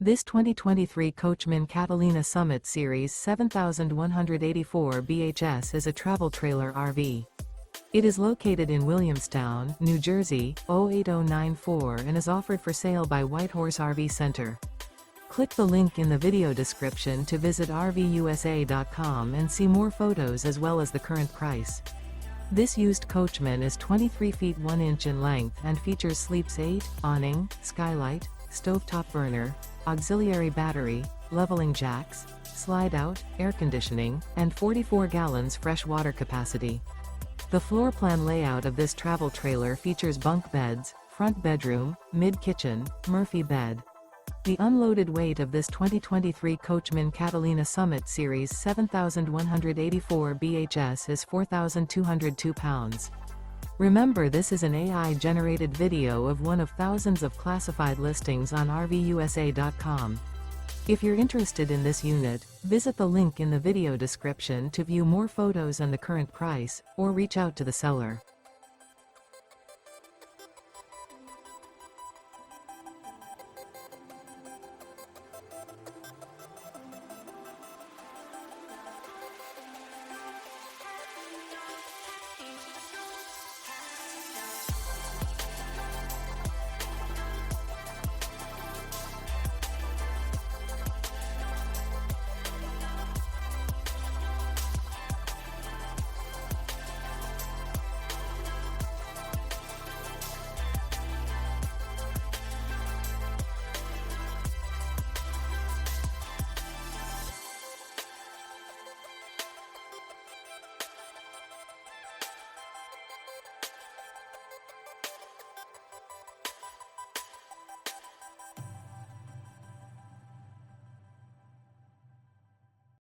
This 2023 Coachmen Catalina Summit Series 7184 BHS is a travel trailer RV. It is located in Williamstown, New Jersey, 08094 and is offered for sale by Whitehorse RV Center. Click the link in the video description to visit RVUSA.com and see more photos as well as the current price. This used Coachman is 23 feet 1 inch in length and features sleeps 8, awning, skylight, stovetop burner, auxiliary battery, leveling jacks, slide-out, air conditioning, and 44 gallons fresh water capacity. The floor plan layout of this travel trailer features bunk beds, front bedroom, mid-kitchen, Murphy bed. The unloaded weight of this 2023 Coachmen Catalina Summit Series 7184 BHS is 4,202 pounds. Remember, this is an AI-generated video of one of thousands of classified listings on RVUSA.com. If you're interested in this unit, visit the link in the video description to view more photos and the current price, or reach out to the seller.